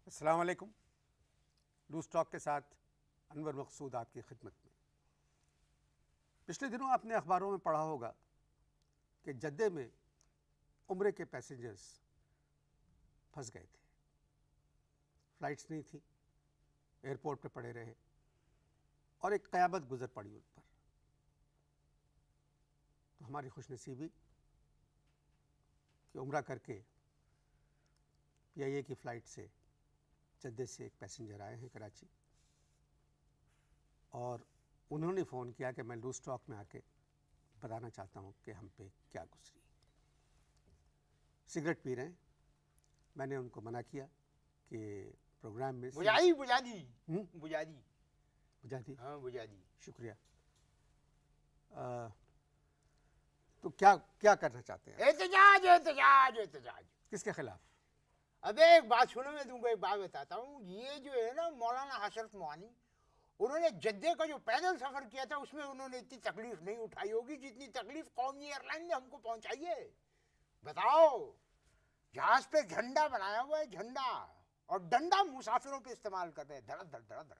अस्सलाम वालेकुम। Loose talk के साथ अनवर मकसूद आपकी खिदमत में। पिछले दिनों आपने अखबारों में पढ़ा होगा कि जद्दे में उम्रे के पैसेंजर्स फंस गए थे। फ़्लाइट्स नहीं थी, एयरपोर्ट पे पड़े रहे और एक क़यामत गुजर पड़ी उन पर। तो हमारी खुशनसीबी कि उम्रा करके PIA की फ़्लाइट से जद्दे से एक पैसेंजर आए हैं कराची, और उन्होंने फ़ोन किया कि मैं लूज़ टॉक में आके बताना चाहता हूँ कि हम पे क्या गुजरी। सिगरेट पी रहे हैं। मैंने उनको मना किया कि प्रोग्राम में बुझा दी बुझा दी। हाँ बुझा दी। शुक्रिया। तो क्या क्या करना चाहते हैं? एहतजाज एहतजाज एहतजाज। किसके खिलाफ? अबे एक बात सुनो, मैं तुमको एक बात बताता हूँ। ये जो है ना मौलाना हशरत मोहानी, उन्होंने जद्दे का जो पैदल सफर किया था उसमें उन्होंने इतनी तकलीफ नहीं उठाई होगी जितनी तकलीफ कौमी एयरलाइन ने हमको पहुंचाई है। बताओ, जहाज पे झंडा बनाया हुआ है, झंडा, और डंडा मुसाफिरों पे इस्तेमाल कर रहे हैं, धड़ धड़ धड़ धड़।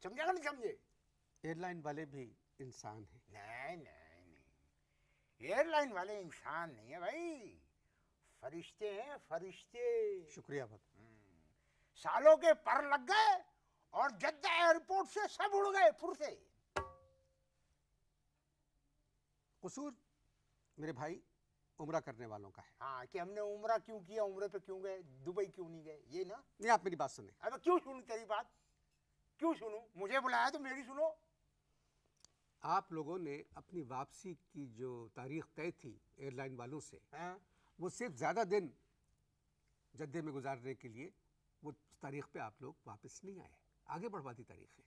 समझा नहीं समझे? एयरलाइन वाले भी इंसान हैं। नहीं नहीं नहीं, एयरलाइन वाले इंसान नहीं है भाई, फरिश्ते हैं फरिश्ते। शुक्रिया बहुत। सालों के पर लग गए और जद्दा एयरपोर्ट से सब उड़ गए फुर से। कसूर मेरे भाई उम्रा करने वालों का है। हाँ, कि हमने उम्रा क्यों किया, उम्रे पे क्यों गए, दुबई क्यों नहीं गए, ये ना। नहीं, आप मेरी बात सुने। अबे क्यों सुनूं तेरी बात, क्यों सुनूं? मुझे बुलाया तो मेरी सुनो। आप लोगों ने अपनी वापसी की जो तारीख तय थी एयरलाइन वालों से, हाँ? वो सिर्फ ज़्यादा दिन जद्दे में गुजारने के लिए वो तारीख पे आप लोग वापस नहीं आए, आगे बढ़वा दी तारीखें।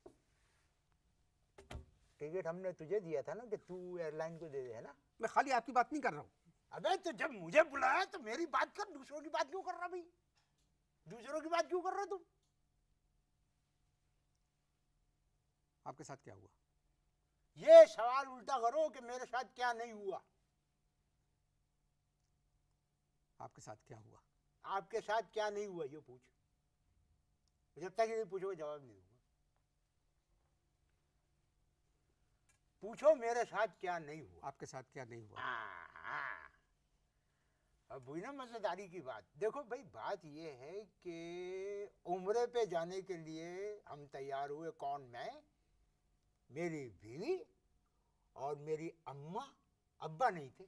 टिकट हमने तुझे दिया था ना कि तू एयरलाइन को दे दे, है ना। मैं खाली आपकी बात नहीं कर रहा हूँ। अबे तो जब मुझे बुलाया तो मेरी बात कर, दूसरों की बात क्यों कर रहा भाई? दूसरों की बात क्यों कर रहे तुम? आपके साथ क्या हुआ? ये सवाल उल्टा करो कि मेरे साथ क्या नहीं हुआ। आपके साथ क्या हुआ? आपके साथ क्या नहीं हुआ ये पूछ। जब तक ये नहीं पूछोगे जवाब नहीं दूंगा। पूछो मेरे साथ क्या नहीं हुआ। आपके साथ क्या नहीं हुआ? हाँ। अब हुई ना मजेदारी की बात। देखो भाई, बात ये है कि उम्रे पे जाने के लिए हम तैयार हुए। कौन? मैं, मेरी बीवी और मेरी अम्मा। अब्बा नहीं थे।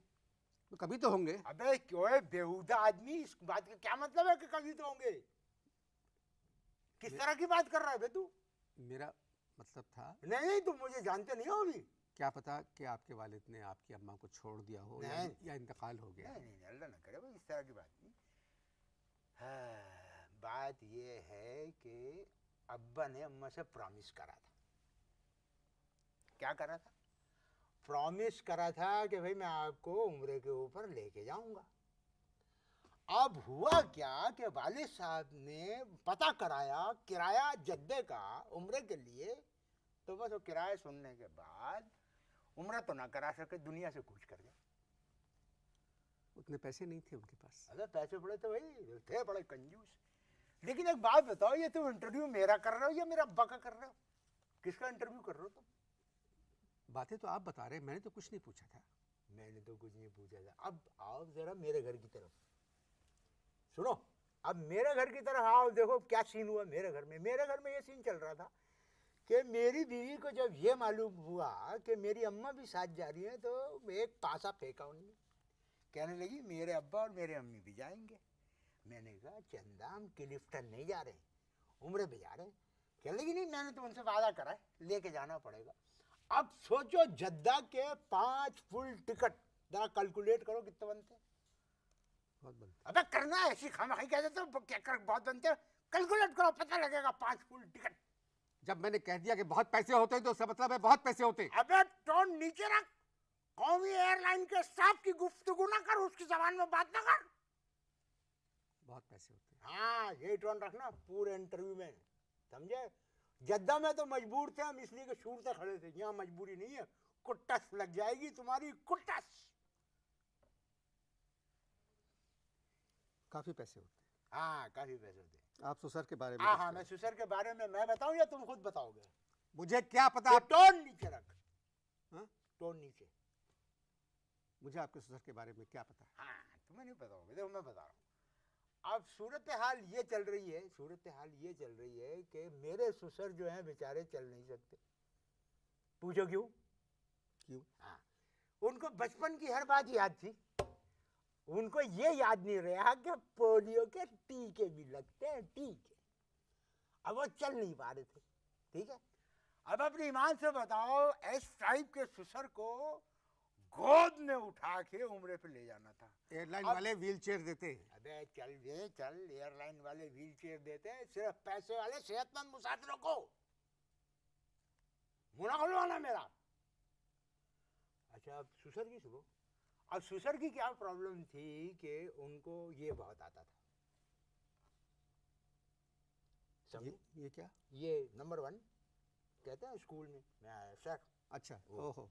तो कभी तो होंगे। अबे क्यों बेहुदा आदमी, इस बात का क्या मतलब है कि कभी तो होंगे? किस तरह की बात कर रहा है बे तू? मेरा मतलब था, नहीं, तुम मुझे जानते नहीं हो अभी। क्या पता कि आपके वालिद ने आपकी अम्मा को छोड़ दिया हो या इंतकाल हो गया। नहीं, अल्लाह ना करे भाई, इस तरह की बात नहीं। हाँ, बात ये है कि अब्बा ने अम्मा से प्रॉमिस करा था। क्या करा था? प्रॉमिस करा था कि भाई मैं आपको उम्रे के ऊपर लेके जाऊंगा। अब हुआ क्या कि वालिद साहब ने पता कराया किराया जद्दे का उम्रे के लिए, तो बस वो किराया सुनने के बाद उम्रा तो ना करा सके, दुनिया से कूच कर गए। उतने पैसे नहीं थे उनके पास। अगर पैसे पड़े तो भाई थे बड़े कंजूस। लेकिन एक बात बताओ, ये तुम इंटरव्यू मेरा कर रहे हो या मेरा अब्बा का कर रहे हो? किसका इंटरव्यू कर रहे हो तुम? बातें तो आप बता रहे हैं, मैंने तो कुछ नहीं पूछा था। मैंने तो कुछ नहीं पूछा था। अब आओ जरा मेरे घर की तरफ, सुनो। अब मेरे घर की तरफ आओ, देखो क्या सीन हुआ मेरे घर में। मेरे घर में ये सीन चल रहा था कि मेरी बीवी को जब ये मालूम हुआ कि मेरी अम्मा भी साथ जा रही है, तो एक पासा फेंका उन्होंने। कहने लगी मेरे अब्बा और मेरे अम्मी भी जाएंगे। मैंने कहा चंदा, हम क्लिफ्टन नहीं जा रहे, उम्रे पे जा रहे हैं। कहने लगी नहीं, मैंने तो उनसे वादा करा है, लेके जाना पड़ेगा। अब सोचो, जद्दा के 5 फुल टिकट, जरा कैलकुलेट करो कितने बनते हैं। बहुत बनते। अबे करना ऐसी खामखाई कह देते हो, क्या कर बहुत बनते हैं, कैलकुलेट करो, पता लगेगा। 5 फुल टिकट। जब मैंने कह दिया कि बहुत पैसे होते हैं तो उसका मतलब है बहुत पैसे होते हैं। अबे टोन नीचे रख, कौमी एयरलाइन के स्टाफ की गुफ्तगू ना कर, उसकी जबान में बात ना कर। बहुत पैसे होते हैं। हाँ, यही टोन रखना पूरे इंटरव्यू में, समझे। जद्दा में तो मजबूर थे हम, इसलिए कि शूर से खड़े थे। यहाँ मजबूरी नहीं है, कुट्टस लग जाएगी तुम्हारी, कुट्टस। काफी पैसे होते हैं। हाँ, काफी पैसे होते हैं। आप ससुर के बारे में हाँ कुछ हाँ, कहें। मैं ससुर के बारे में मैं बताऊं या तुम खुद बताओगे? मुझे क्या पता ये आप टोन नीचे रख। हाँ? टोन नीचे। मुझे आपके ससुर के बारे में क्या पता है? हाँ, तुम्हें नहीं पता होगा, देखो मैं बता रहा हूँ। अब सूरत हाल ये चल रही है, सूरत हाल ये चल रही है कि मेरे ससुर जो हैं बेचारे चल नहीं सकते। पूछो क्यों? क्यों? हाँ, उनको बचपन की हर बात याद थी। उनको ये याद नहीं रहा कि पोलियो के टीके भी लगते हैं, टीके। अब वो चल नहीं पा रहे थे, ठीक है। अब अपनी ईमान से बताओ, एस टाइप के ससुर को गोद में उठा के उम्रे पे ले जाना था। एयरलाइन अब- वाले व्हील चेयर देते हैं। अबे चल ये चल, एयरलाइन वाले व्हील चेयर देते हैं सिर्फ पैसे वाले सेहतमंद मुसाफिरों को। मुना खुलवाना मेरा। अच्छा, अब ससुर की सुनो। अब ससुर की क्या प्रॉब्लम थी कि उनको ये बहुत आता था। समझे? ये क्या? ये नंबर 1 कहते हैं स्कूल में, मैं आया सर। अच्छा, ओहो।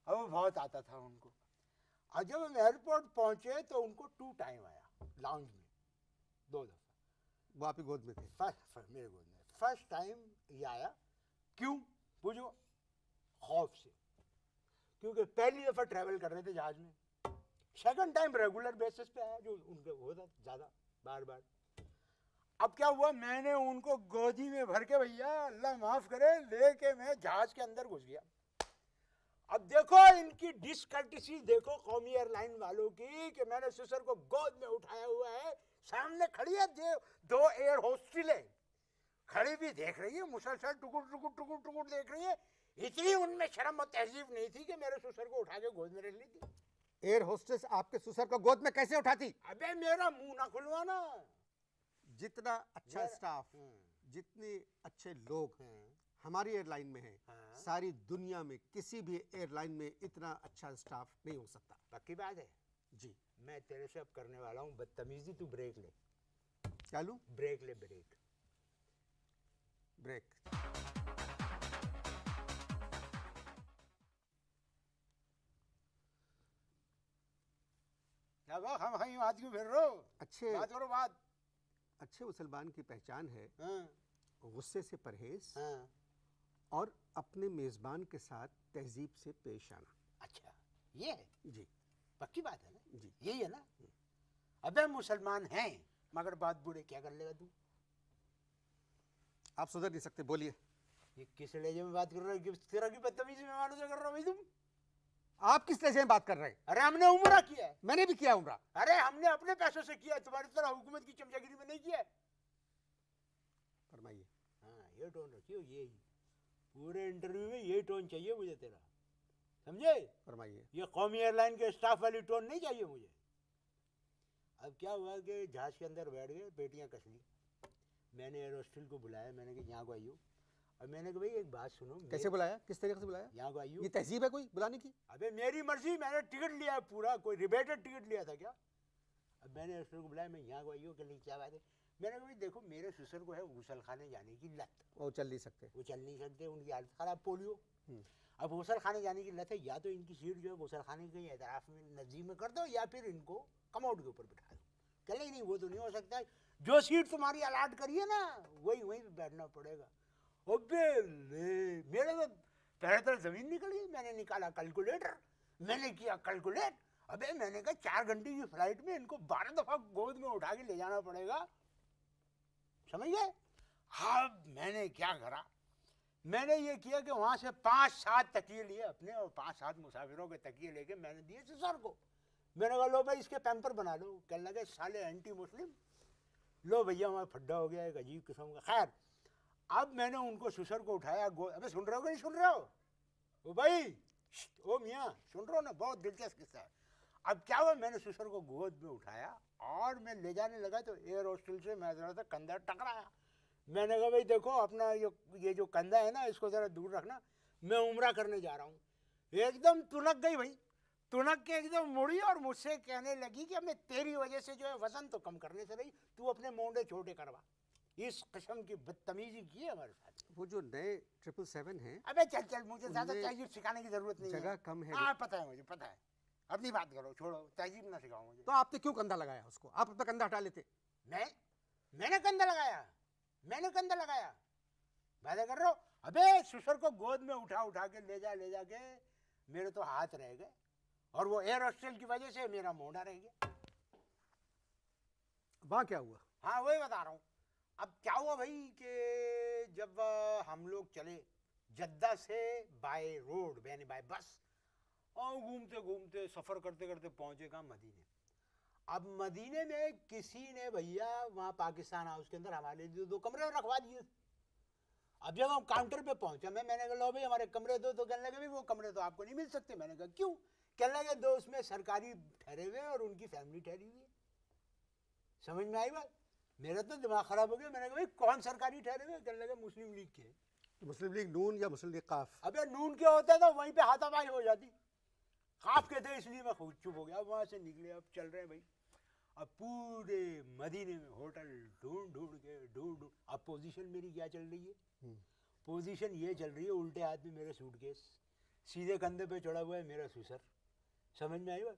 अब वो बहुत आता था उनको। और जब हम एयरपोर्ट पहुंचे तो उनको 2 टाइम आया लाउंज में, 2 दफा। वो आप ही गोद में थे? फर्स्ट मेरे गोद में फर्स्ट टाइम ये आया। क्यों पूछो? खौफ से, क्योंकि पहली दफा ट्रैवल कर रहे थे जहाज में। सेकंड टाइम रेगुलर बेसिस पे आया, जो उनके होता ज्यादा बार बार। अब क्या हुआ, मैंने उनको गोदी में भर के, भैया अल्लाह माफ करे, लेके मैं जहाज के अंदर घुस गया। अब देखो इनकी डिसकर्टिसी देखो कौमी एयरलाइन वालों की, कि मैंने ससुर को गोद में उठाया हुआ है, सामने खड़ी है 2 एयर होस्टेलें खड़ी भी देख रही है, मुसलसल टुकुर टुकुर टुकुर टुकुर देख रही है। इतनी उनमें शर्म और तहजीब नहीं थी कि मेरे ससुर को उठा के गोद में रख ली थी। एयर होस्टेस आपके ससुर को गोद में कैसे उठाती? अबे मेरा मुंह ना खुलवाना। जितना अच्छा मेरा- स्टाफ, जितने अच्छे लोग हमारी एयरलाइन में है, हाँ। सारी दुनिया में किसी भी एयरलाइन में इतना अच्छा स्टाफ नहीं हो सकता। पक्की बात है जी। मैं तेरे से अब करने वाला हूँ बदतमीजी, तू ब्रेक ले। क्या लूं? ब्रेक ले, ब्रेक। ब्रेक। क्या बात, हम कहीं बात क्यों फिर रहे हो? अच्छे बात करो बात। अच्छे मुसलमान की पहचान है हाँ, गुस्से से परहेज हाँ। और अपने मेजबान के साथ तहजीब से पेश आना। अच्छा, ये है जी पक्की बात है ना? जी। यही है ना? अबे मुसलमान हैं मगर बात बुरे, क्या कर लेगा तू? आप सुधर नहीं सकते, बोलिए। ये किस लहजे में बात कर रहे हो? किस तरह की बदतमीजी मेहमानों से कर रहे हो भाई तुम? आप किस लहजे में बात कर रहे हैं? अरे हमने उम्रा किया है। मैंने भी किया उम्रा। अरे हमने अपने पैसों से किया है, तुम्हारी तरह हुकूमत की चमचागिरी में नहीं किया है। फरमाइए। हाँ, ये टोन रखियो, ये पूरे इंटरव्यू में ये टोन चाहिए मुझे तेरा, समझे? फरमाइए। ये कौमी एयरलाइन के स्टाफ वाली टोन नहीं चाहिए मुझे। अब क्या हुआ कि जहाज के अंदर बैठ गए, पेटियां कस ली। मैंने एयर होस्टल को बुलाया, मैंने कहा यहाँ को आइयो। अब मैंने कहा भाई एक बात सुनो। कैसे बुलाया? किस तरीके से बुलाया? यहाँ को आइयो। ये तहजीब है कोई बुलाने की? अबे मेरी मर्जी, मैंने टिकट लिया है पूरा, कोई रिबेटेड टिकट लिया था क्या? अब मैंने होस्टल को बुलाया, मैं यहाँ को आइयो, कि नहीं क्या बात है? मैंने कहा भाई देखो, मेरे ससुर को है गुसल खाने जाने की लत। वो चल नहीं सकते। वो चल नहीं सकते, उनकी हालत खराब, पोलियो। अब गुसल खाने जाने की लत है, या तो इनकी सीट जो है गुसल खाने के एतराफ में नज़दीक में कर दो, या फिर इनको कमोड के ऊपर बिठा दो। कह नहीं वो तो नहीं हो सकता, जो सीट तुम्हारी अलाट करिए ना वहीं पे बैठना पड़ेगा। अबे मेरे तो पहले तो जमीन निकल गई। मैंने निकाला कैलकुलेटर, मैंने किया कैलकुलेट। अबे मैंने कहा 4 घंटे की फ्लाइट में इनको 12 दफा गोद में उठा के ले जाना पड़ेगा, समझ गए? हाँ, मैंने क्या करा, मैंने ये किया कि वहां से 5-7 तकिए लिए अपने, और 5-7 मुसाफिरों के तकिए लेके मैंने दिए ससुर को। मैंने कहा लो भाई इसके पैम्पर बना लो। कहने लगे साले एंटी मुस्लिम। लो भैया हमारा फड्डा हो गया एक अजीब किस्म का। खैर, अब मैंने उनको ससुर को उठाया। अबे सुन रहे हो कि नहीं सुन रहे हो? ओ भाई, ओ मियाँ, सुन रहे हो ना? बहुत दिलचस्प किस्सा है। अब क्या हुआ, मैंने ससुर को गोद में उठाया और मैं ले जाने लगा तो एयर होस्टल से मैं जरा सा कंधा टकराया। मैंने कहा भाई देखो, अपना ये जो कंधा है ना, इसको ज़रा दूर रखना, मैं उम्रा करने जा रहा हूँ। एकदम तुनक गई भाई, तुनक के एकदम मुड़ी और मुझसे कहने लगी कि मैं तेरी वजह से जो है वजन तो कम करने से रही, तू अपने मोंडे छोटे करवा। इस किस्म की बदतमीजी की है हमारे साथ। वो जो नए 777 हैं, अबे चल चल, मुझे ज़्यादा उनमें तहजीब सिखाने की ज़रूरत नहीं है। जगह कम है। हाँ पता है मुझे, पता है। अपनी बात करो, छोड़ो, तहजीब ना सिखाओ मुझे। तो आपने क्यों कंधा लगाया उसको? आप अपना कंधा हटा लेते। मैं मैंने कंधा लगाया, मैंने कंधा लगाया, बातें कर रहे हो। अबे सुसर को गोद में उठा के ले जाके मेरे तो हाथ रह गए, और वो एयर हॉस्टल की वजह से मेरा मोढ़ा रह गया। वहाँ क्या हुआ? हाँ वही बता रहा हूँ। अब क्या हुआ भाई कि जब हम लोग चले जद्दा से बाय रोड यानी बाय बस, और घूमते घूमते सफ़र करते करते पहुँचे कहाँ, मदीने। अब मदीने में किसी ने भैया वहाँ पाकिस्तान हाउस के अंदर हमारे लिए दो कमरे रखवा दिए। अब जब हम काउंटर पे पहुंचा, मैंने कहा लो भाई हमारे कमरे दो, तो कहने लगे भाई वो कमरे तो आपको नहीं मिल सकते। मैंने कहा क्यों? कहने लगे दो उसमें सरकारी ठहरे हुए और उनकी फैमिली ठहरी हुई है। समझ में आई बात? मेरा तो दिमाग खराब हो गया। मैंने कहा भाई कौन सरकारी ठहरे हुए? कहने लगे मुस्लिम लीग के। मुस्लिम लीग नून या मुस्लिम लीग काफ? अबे नून के होता तो वहीं पे हाथापाई हो जाती, काफ के थे, इसलिए मैं खुद चुप हो गया। अब वहां से निकले, अब चल रहे हैं भाई। अब पूरे मदीने में होटल ढूंढ के अब पोजीशन मेरी क्या चल रही है? पोजीशन ये चल रही है, उल्टे हाथ में मेरे सूटकेस, सीधे कंधे पे चढ़ा हुआ है मेरा सुसर। समझ में आई बात?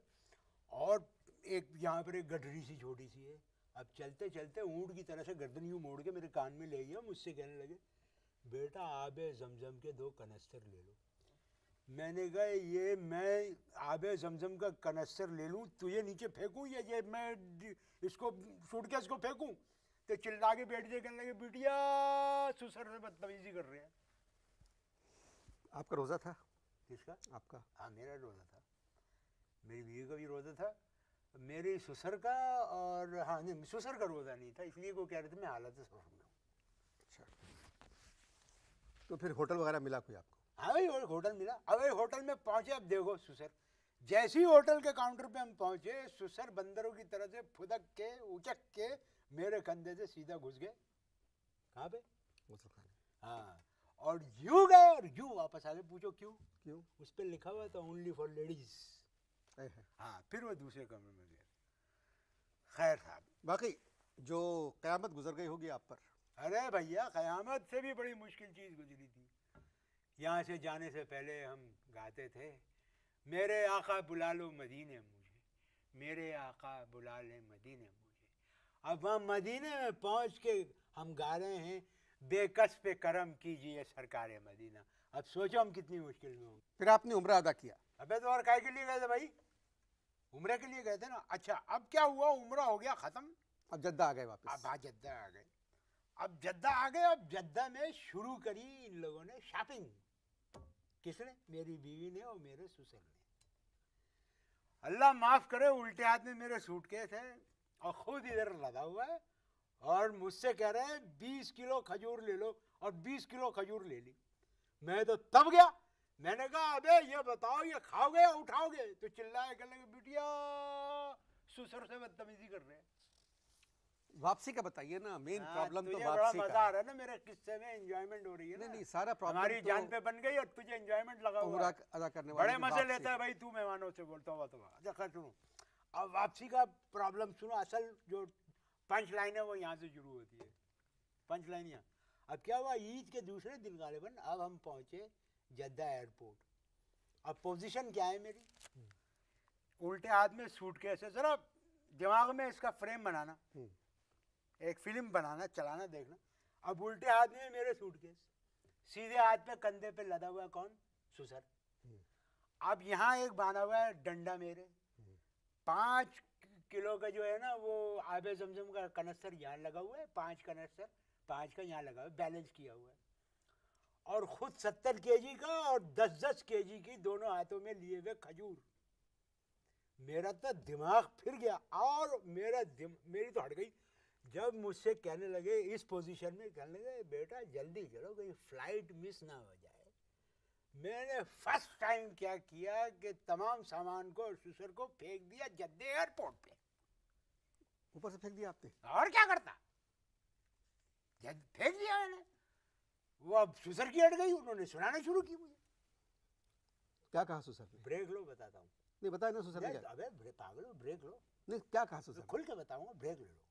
और एक यहाँ पर एक गठरी सी छोटी सी है। अब चलते चलते ऊँट की तरह से गर्दन यूँ मोड़ के मेरे कान में ले गया, मुझसे कहने लगे बेटा आबे जमजम के 2 कनस्तर ले लो। मैंने कहा ये मैं आबे जमजम का कनस्तर ले लूँ, तुझे नीचे फेंकूँ या ये मैं इसको सूटकेस को फेंकूँ? तो चिल्ला के बैठ जाए, कहने लगे बिटिया सुसर से बदतमीजी कर रहे हैं। आपका रोज़ा था? किसका? आपका? हाँ मेरा रोज़ा था, मेरी बीवी का भी रोज़ा था, मेरे ससुर का, और हाँ नहीं ससुर का रोज़ा नहीं था, इसलिए को कह रहे थे मैं हालत सफर में हूँ। अच्छा, तो फिर होटल वगैरह मिला कोई आपको? हाँ भाई होटल मिला। अब भाई होटल में पहुँचे, अब देखो ससुर, जैसे ही होटल के काउंटर पे हम पहुँचे, ससुर बंदरों की तरह से फुदक के उचक के मेरे कंधे से सीधा घुस गए। कहाँ पे? गुसल खाने। हाँ, और यूँ गए और यूँ वापस आ गए। पूछो क्यों? क्यों? उस पर लिखा हुआ था ओनली फॉर लेडीज। है। हाँ, फिर वो दूसरे कमरे में गए। खैर साहब, बाकी जो क़यामत गुजर गई होगी आप पर? अरे भैया क़यामत से भी बड़ी मुश्किल चीज़ गुजरी थी। यहाँ से जाने से पहले हम गाते थे, मेरे आका बुला लो मदीने मुझे, मेरे आका बुला ले मदीने मुझे। अब वहाँ मदीने में पहुँच के हम गा रहे हैं, बेकस पे करम कीजिए सरकार मदीना। अब सोचो हम कितनी मुश्किल में होंगे। फिर आपने उम्रा अदा किया? अबे तो और काय के लिए गए थे भाई? उम्रे के लिए गए थे ना। अच्छा अब क्या हुआ, उम्रा हो गया ख़त्म, अब जद्दा आ गए वापस? अब हाँ जद्दा आ गए। अब जद्दा आ गए। अब जद्दा में शुरू करी इन लोगों ने शॉपिंग। किसने? मेरी बीवी ने और मेरे ससुर ने। अल्लाह माफ़ करे, उल्टे हाथ में मेरे सूटकेस है और खुद इधर लदा हुआ है, और मुझसे कह रहे हैं 20 किलो खजूर ले लो, और 20 किलो खजूर ले ली। मैं तो तब गया, मैंने कहा अबे ये बताओ ये खाओगे या उठाओगे? तो चिल्लाए, कहने लगे बिटिया ससुर से बदतमीजी कर रहे हैं। वापसी का बताइए ना, मेन प्रॉब्लम तो बड़ा वापसी मजा का आ रहा है ना, मेरे किस्से में एंजॉयमेंट हो रही है ना। नहीं सारा प्रॉब्लम हमारी तो जान पे बन गई और तुझे एंजॉयमेंट लगा हुआ उम्रा है। अदा करने वाले बड़े की मजे वापसी लेता है भाई तू मेहमानों से, बोलता हुआ तो। अच्छा खैर सुनो, अब वापसी का प्रॉब्लम सुनो। असल जो पंच लाइन है वो यहाँ से शुरू होती है, पंच लाइन यहाँ। अब क्या हुआ, ईद के दूसरे दिन गालिबन अब हम पहुँचे जद्दा एयरपोर्ट। अब पोजीशन क्या है मेरी, उल्टे हाथ में सूटकेस है। जरा दिमाग में इसका फ्रेम बनाना, एक फिल्म बनाना, चलाना, देखना। अब उल्टे हाथ में मेरे सूटकेस, सीधे हाथ पे कंधे पे लदा हुआ कौन? ससुर। अब यहाँ एक बांधा हुआ है डंडा मेरे, 5 किलो का जो है ना वो आबे जमजम का कनस्तर यहाँ लगा हुआ है, 5 कनस्तर 5 का यहाँ लगा हुआ है, बैलेंस किया हुआ है। और खुद 70 केजी का और 10-10 केजी की दोनों हाथों में लिए हुए खजूर। मेरा तो दिमाग फिर गया, और मेरी तो हट गई जब मुझसे कहने लगे इस पोजीशन में, कहने लगे बेटा जल्दी करो कहीं फ्लाइट मिस ना हो जाए। मैंने फर्स्ट टाइम क्या किया कि तमाम सामान को और ससुर को फेंक दिया जद्दे एयरपोर्ट पे। ऊपर से फेंक दिया आपने? और क्या करता, फेंक दिया मैंने। वो अब ससुर की हट गई, उन्होंने सुनाना शुरू की मुझे। क्या कहा ससुर ने? ब्रेक लो, बताता हूँ। नहीं बताया ना ससुर ने क्या? अबे पागल हो, ब्रेक लो। नहीं क्या कहा ससुर ने? खुल के बताऊंगा, ब्रेक ले लो।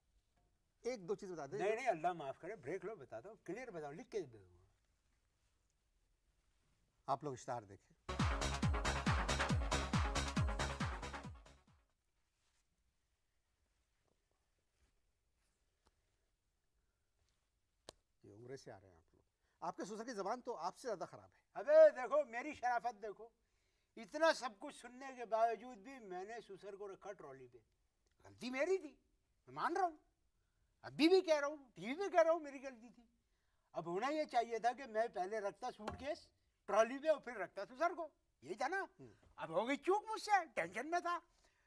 एक दो चीज बता दें। नहीं अल्लाह माफ करे, ब्रेक लो, बताता हूँ, क्लियर बताओ, लिख के दे दूंगा। आप लोग इश्ताहार देखें। कमरे से आ रहे हैं आप लोग, आपके ससुर की ज़बान तो आपसे ज़्यादा ख़राब है। अबे देखो मेरी शराफत देखो, इतना सब कुछ सुनने के बावजूद भी मैंने ससुर को रखा ट्रॉली पे। गलती मेरी थी, मैं मान रहा हूँ, अभी भी कह रहा हूँ, टीवी पे कह रहा हूँ मेरी गलती थी। अब होना ये चाहिए था कि मैं पहले रखता सूटकेस ट्रॉली पे और फिर रखता ससुर को, यही था ना। अब हो गई चूक मुझसे, टेंशन में था।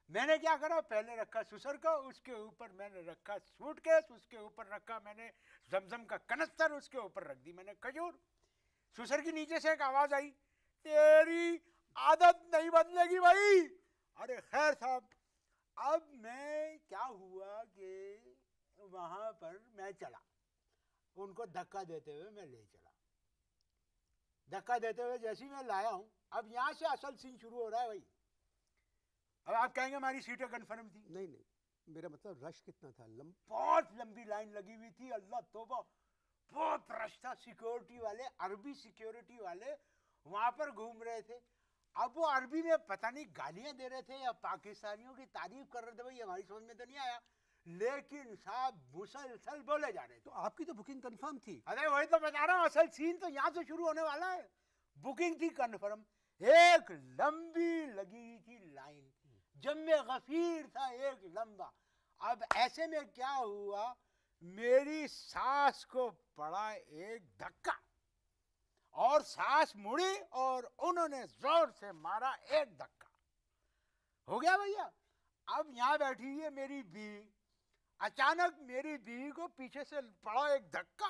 मैंने क्या करा, पहले रखा ससुर को, उसके ऊपर मैंने रखा सूटकेस, उसके ऊपर रखा मैंने जमजम का कनस्तर, उसके ऊपर रख दी मैंने खजूर। ससुर की नीचे से एक आवाज आई, तेरी आदत नहीं बदलेगी भाई। अरे खैर साहब, अब मैं क्या हुआ कि वहां पर मैं चला, उनको धक्का देते हुए मैं ले चला। धक्का देते हुए जैसे ही मैं लाया हूं, अब यहां से असल सीन शुरू हो रहा है भाई। अब आप कहेंगे हमारी सीटें कन्फर्म थी। नहीं नहीं, मेरा मतलब रश कितना था? बहुत लंबी लाइन लगी हुई थी, अल्लाह तौबा, बहुत रश था। सिक्योरिटी वाले, अरबी सिक्योरिटी वाले वहां पर घूम रहे थे। अब वो अरबी में पता नहीं गालियां दे रहे थे या पाकिस्तानियों की तारीफ कर रहे थे, भाई हमारी समझ में तो नहीं आया, लेकिन साहब मुसलसल बोले जा रहे थे। तो आपकी तो बुकिंग कंफर्म थी। अरे वही तो बता रहा हूँ, असल सीन तो यहाँ से शुरू होने वाला है। बुकिंग थी कंफर्म, एक लंबी लगी हुई थी लाइन, जम्मे गफीर था एक लंबा। अब ऐसे में क्या हुआ, मेरी सास को पड़ा एक धक्का और सास मुड़ी और उन्होंने जोर से मारा एक धक्का। हो गया भैया। अब यहाँ बैठी हुई है मेरी बीवी, अचानक मेरी बीवी को पीछे से पड़ा एक धक्का,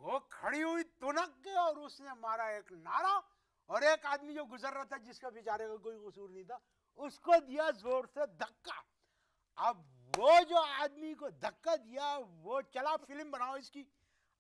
वो खड़ी हुई तुनक के और उसने मारा एक नारा, और एक आदमी जो गुजर रहा था जिसका बेचारे का कोई कसूर नहीं था, उसको दिया जोर से धक्का। अब वो जो आदमी को धक्का दिया वो चला, फिल्म बनाओ इसकी।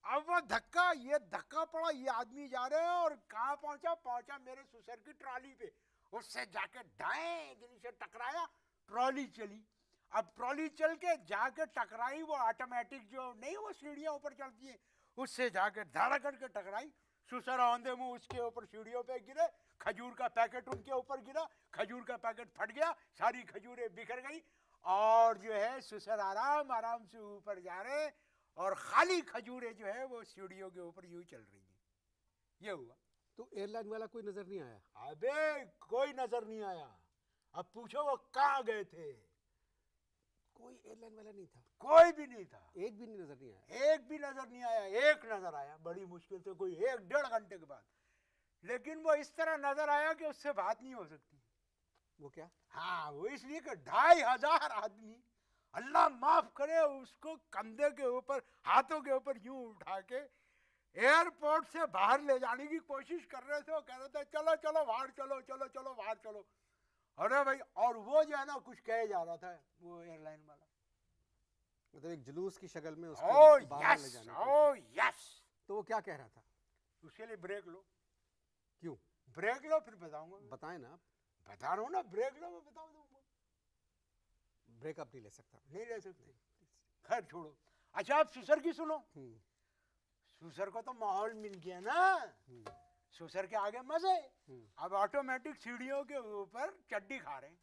अब वो धक्का, ये धक्का पड़ा, ये आदमी जा रहे हैं और कहाँ पहुंचा, पहुंचा मेरे ससुर की ट्रॉली पे। उससे जाके दाएं दिल से टकराया, ट्रॉली चली। अब ट्रॉली चल के जाके टकराई, वो ऑटोमेटिक जो नहीं वो सीढ़ियां ऊपर चलती है, उससे जाके धड़क करके टकराई। ससुर औंधे मुंह उसके ऊपर सीढ़ियों पे गिरे, खजूर का पैकेट उनके ऊपर गिरा, खजूर का पैकेट फट गया, सारी खजूरें बिखर गई, और जो है ससुर आराम आराम से ऊपर जा रहे और खाली खजूरें जो है वो सीढ़ियों के ऊपर यूं चल रही हैं। ये हुआ। तो एयरलाइन वाला कोई नजर नहीं आया? अबे कोई नजर नहीं आया। अब पूछो वो कहाँ गए थे? कोई एयरलाइन वाला नहीं था? कोई भी नहीं था, एक भी नहीं नजर नहीं आया? एक भी नजर नहीं आया। एक नजर आया बड़ी मुश्किल से, कोई 1-1.5 घंटे के बाद, लेकिन वो इस तरह नजर आया कि उससे बात नहीं हो सकती। वो क्या? हाँ, वो इसलिए कि 2500 आदमी, अल्लाह माफ करे, उसको कंधे के ऊपर, हाथों के ऊपर यूं उठा के एयरपोर्ट से बाहर ले जाने की कोशिश कर रहे थे। वो कह रहे थे चलो चलो बाहर चलो, चलो चलो बाहर चलो। अरे भाई, और वो जो है ना कुछ कहे जा रहा था वो एयरलाइन वाला, मतलब एक जुलूस की शक्ल में ओ उसको बाहर ले यस, जाने ओ यस। तो वो क्या कह रहा था? उसके लिए ब्रेक लो। क्यों? ब्रेक लो फिर बताऊंगा। बताएं ना आप। बता रहा हूँ ना, ब्रेक लो, मैं बताऊँ तुमको। ब्रेकअप नहीं ले सकता? नहीं ले सकते। खैर छोड़ो। अच्छा आप ससुर की सुनो। ससुर को तो माहौल मिल गया ना, ससुर के आगे मजे। अब ऑटोमेटिक सीढ़ियों के ऊपर चड्डी खा रहे हैं,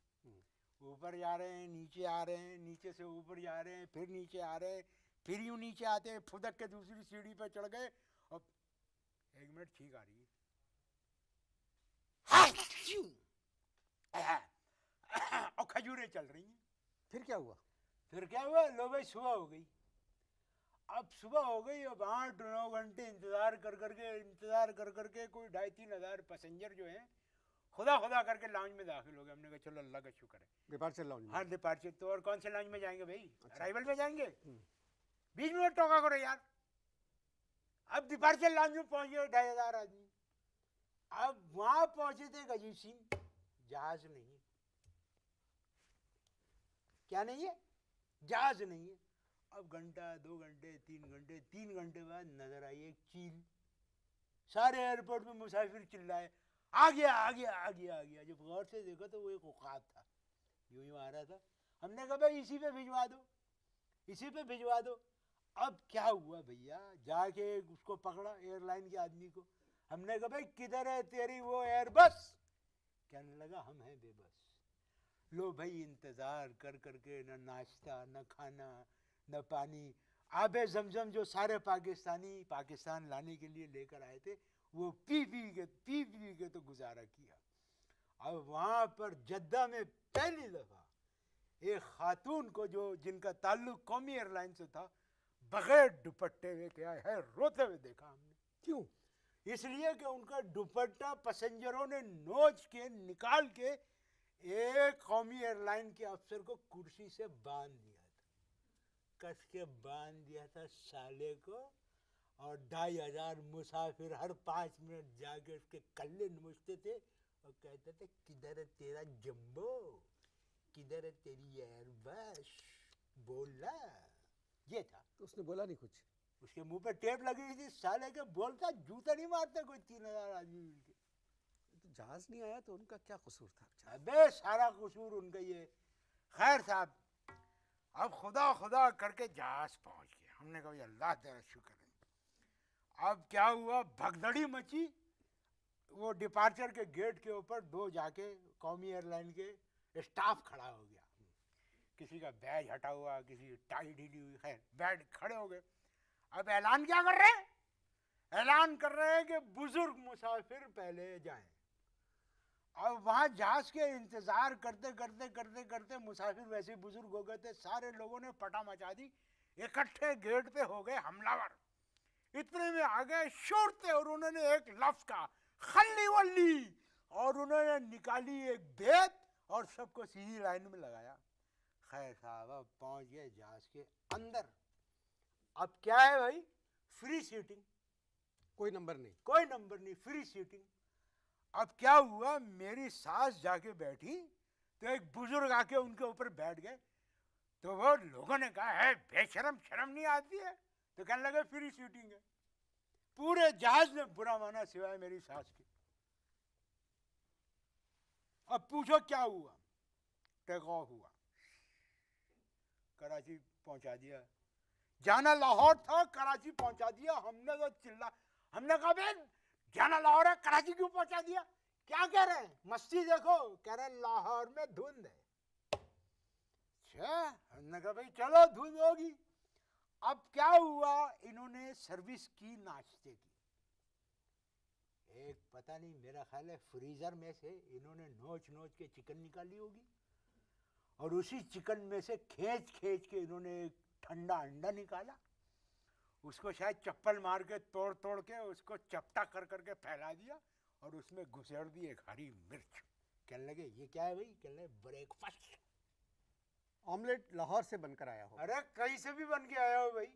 ऊपर जा रहे हैं, नीचे आ रहे हैं, नीचे से ऊपर जा रहे हैं, फिर नीचे आ रहे हैं, फिर यूं नीचे आते हैं, फुदक के दूसरी सीढ़ी पर चढ़ गए, और 1 मिनट ठीक आ रही है, और खजूरें चल रही हैं। फिर क्या हुआ? फिर क्या हुआ, लो भाई सुबह हो गई। अब सुबह हो गई, अब 8-9 घंटे इंतजार कर करके कोई 2,500-3 हजार पैसेंजर जो हैं खुदा खुदा करके लाउंज में दाखिल हो गए। हमने कहा चलो अल्लाह का शुक्र है, डिपार्चर लाउंज में? हाँ डिपार्चर। तो और कौन से लाउंज में जाएंगे भाई? अच्छा। अराइवल में जाएंगे? 20 मिनट टोका करो यार। अब डिपार्चर लाउंज में पहुंच गए 2,500 आदमी। अब वहां पहुंचे थे अजीब सीन, जहाज नहीं है। क्या नहीं है? जहाज नहीं है। अब घंटा, 2 घंटे, 3 घंटे, 3 घंटे बाद नजर आई एक चील। सारे एयरपोर्ट में मुसाफिर चिल्लाए, आ गया आ गया आ गया आ गया। जब गौर से देखा तो वो एक औकात था, यूं यूं आ रहा था। हमने कहा भाई इसी पे भिजवा दो, इसी पे भिजवा दो। अब क्या हुआ भैया, जाके उसको पकड़ा एयरलाइन के आदमी को। हमने कहा भाई किधर है तेरी वो एयरबस? कहने लगा हम हैं बेबस। लो भाई इंतजार कर करके, न नाश्ता न खाना न पानी, आबे जमजम जो सारे पाकिस्तानी पाकिस्तान लाने के लिए लेकर आए थे, वो पी पी के तो गुजारा किया। अब वहाँ पर जद्दा में पहली दफ़ा एक खातून को, जो जिनका ताल्लुक कौमी एयरलाइन से था, बगैर दुपट्टे में क्या है रोते हुए देखा हमने। क्यों? इसलिए कि उनका दुपट्टा पैसेंजरों ने नोच के निकाल के एक कौमी एयरलाइन के अफसर को कुर्सी से बांध दिया था, कस के बांध दिया था साले को। और 2500 मुसाफिर हर 5 मिनट जाके उसके कल्ले नोचते थे और कहते थे, किधर है तेरा जंबो, किधर है तेरी एयरबस, बोला। ये था। तो उसने बोला नहीं कुछ? उसके मुंह पे टेप लगी हुई थी, साले के बोलता जूता नहीं मारता कोई 3000 आदमी मिलके। तो जहाज नहीं आया तो उनका क्या कसूर था? अबे सारा कसूर उनका ये। खैर साहब, अब खुदा खुदा करके जहाज पहुंच गया। हमने कहा अल्लाह तेरा शुक्र है। अब क्या हुआ, भगदड़ी मची। वो डिपार्चर के गेट के ऊपर दो जाके कौमी एयरलाइन के स्टाफ खड़ा हो गया, किसी का बैज हटा हुआ, किसी की टाई ढीली हुई। खैर बैठ खड़े हो गए। अब ऐलान क्या कर रहे हैं? ऐलान कर रहे हैं कि बुजुर्ग मुसाफिर पहले जाएं। अब वहां जहाज के इंतजार करते करते करते करते मुसाफिर वैसे ही बुजुर्ग हो गए थे। सारे लोगों ने पटा मचा दी, इकट्ठे गेट पे हो गए हमलावर। इतने में आ गए शोरते और उन्होंने एक लफ्ज का खल्ली वल्ली, और उन्होंने निकाली एक बेत और सबको सीधी लाइन में लगाया। खैर साहब, अब पहुंच गए जहाज के अंदर। अब क्या है भाई, फ्री सीटिंग, कोई नंबर नहीं? कोई नंबर नहीं, फ्री सीटिंग। अब क्या हुआ, मेरी सास जाके बैठी तो एक बुजुर्ग आके उनके ऊपर बैठ गए। तो वो लोगों ने कहा, है बेशरम, शर्म नहीं आती है? तो कहने लगे फ्री सीटिंग है। पूरे जहाज ने बुरा माना सिवाय मेरी सास के। अब पूछो क्या हुआ? टेक ऑफ हुआ, कराची पहुंचा दिया। जाना लाहौर था, कराची पहुंचा दिया। हमने तो हमने कहा, बे जाना लाहौर है, कराची क्यों पहुंचा दिया? क्या कह रहे हैं, मस्ती देखो। कह रहे लाहौर में धुंध है। अच्छा, हमने कहा भाई चलो धुंध होगी। अब क्या हुआ, इन्होंने सर्विस की नाश्ते की। एक पता नहीं, मेरा ख्याल है फ्रीजर में से इन्होंने नोच नोच के चिकन निकाली होगी, और उसी चिकन में से खींच खींच के इन्होंने एक ठंडा अंडा निकाला। उसको शायद चप्पल मार के तोड़ तोड़ के उसको चपटा कर करके फैला दिया और उसमें घुसेड़ दी एक हरी मिर्च। कहने लगे ये क्या है भाई? कहने लगे ब्रेकफास्ट। ऑमलेट लाहौर से बनकर आया हो? अरे कहीं से भी बन के आया हो भाई।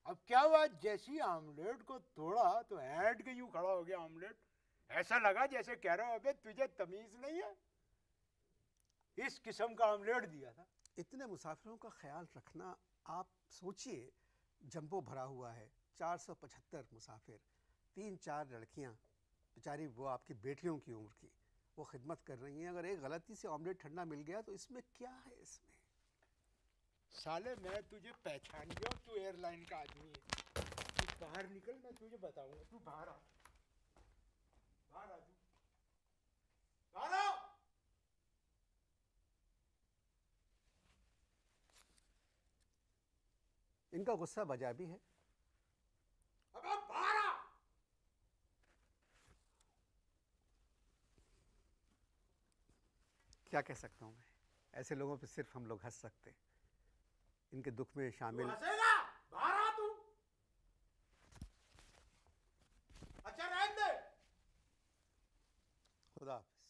अब क्या हुआ, जैसी आमलेट को तोड़ा तो ऐंठ के यूं खड़ा हो गया आमलेट। ऐसा लगा जैसे कह रहा हो, अबे तुझे तमीज नहीं है। इस किस्म का आमलेट दिया था। इतने मुसाफिरों का ख्याल रखना, आप सोचिए, जंबो भरा हुआ है, 475 मुसाफिर, 3-4 लड़कियां, बेचारी वो आपकी बेटियों की उम्र की, वो खिदमत कर रही हैं। अगर एक गलती से ऑमलेट ठंडा मिल गया तो इसमें क्या है? इसमें साले मैं तुझे पहचान गया, तू एयरलाइन का आदमी है। तू बाहर निकल, मैं तुझे बताऊंगा। तू बाहर आ, बाहर आ, तू बाहर आ। इनका गुस्सा बजा भी है। अबे बाहर आ। क्या कह सकता हूँ मैं, ऐसे लोगों पे सिर्फ हम लोग हंस सकते हैं। इनके दुख में शामिल। हंसेगा? बाहर आ तू। अच्छा रहने दे। खुदा हाफिज।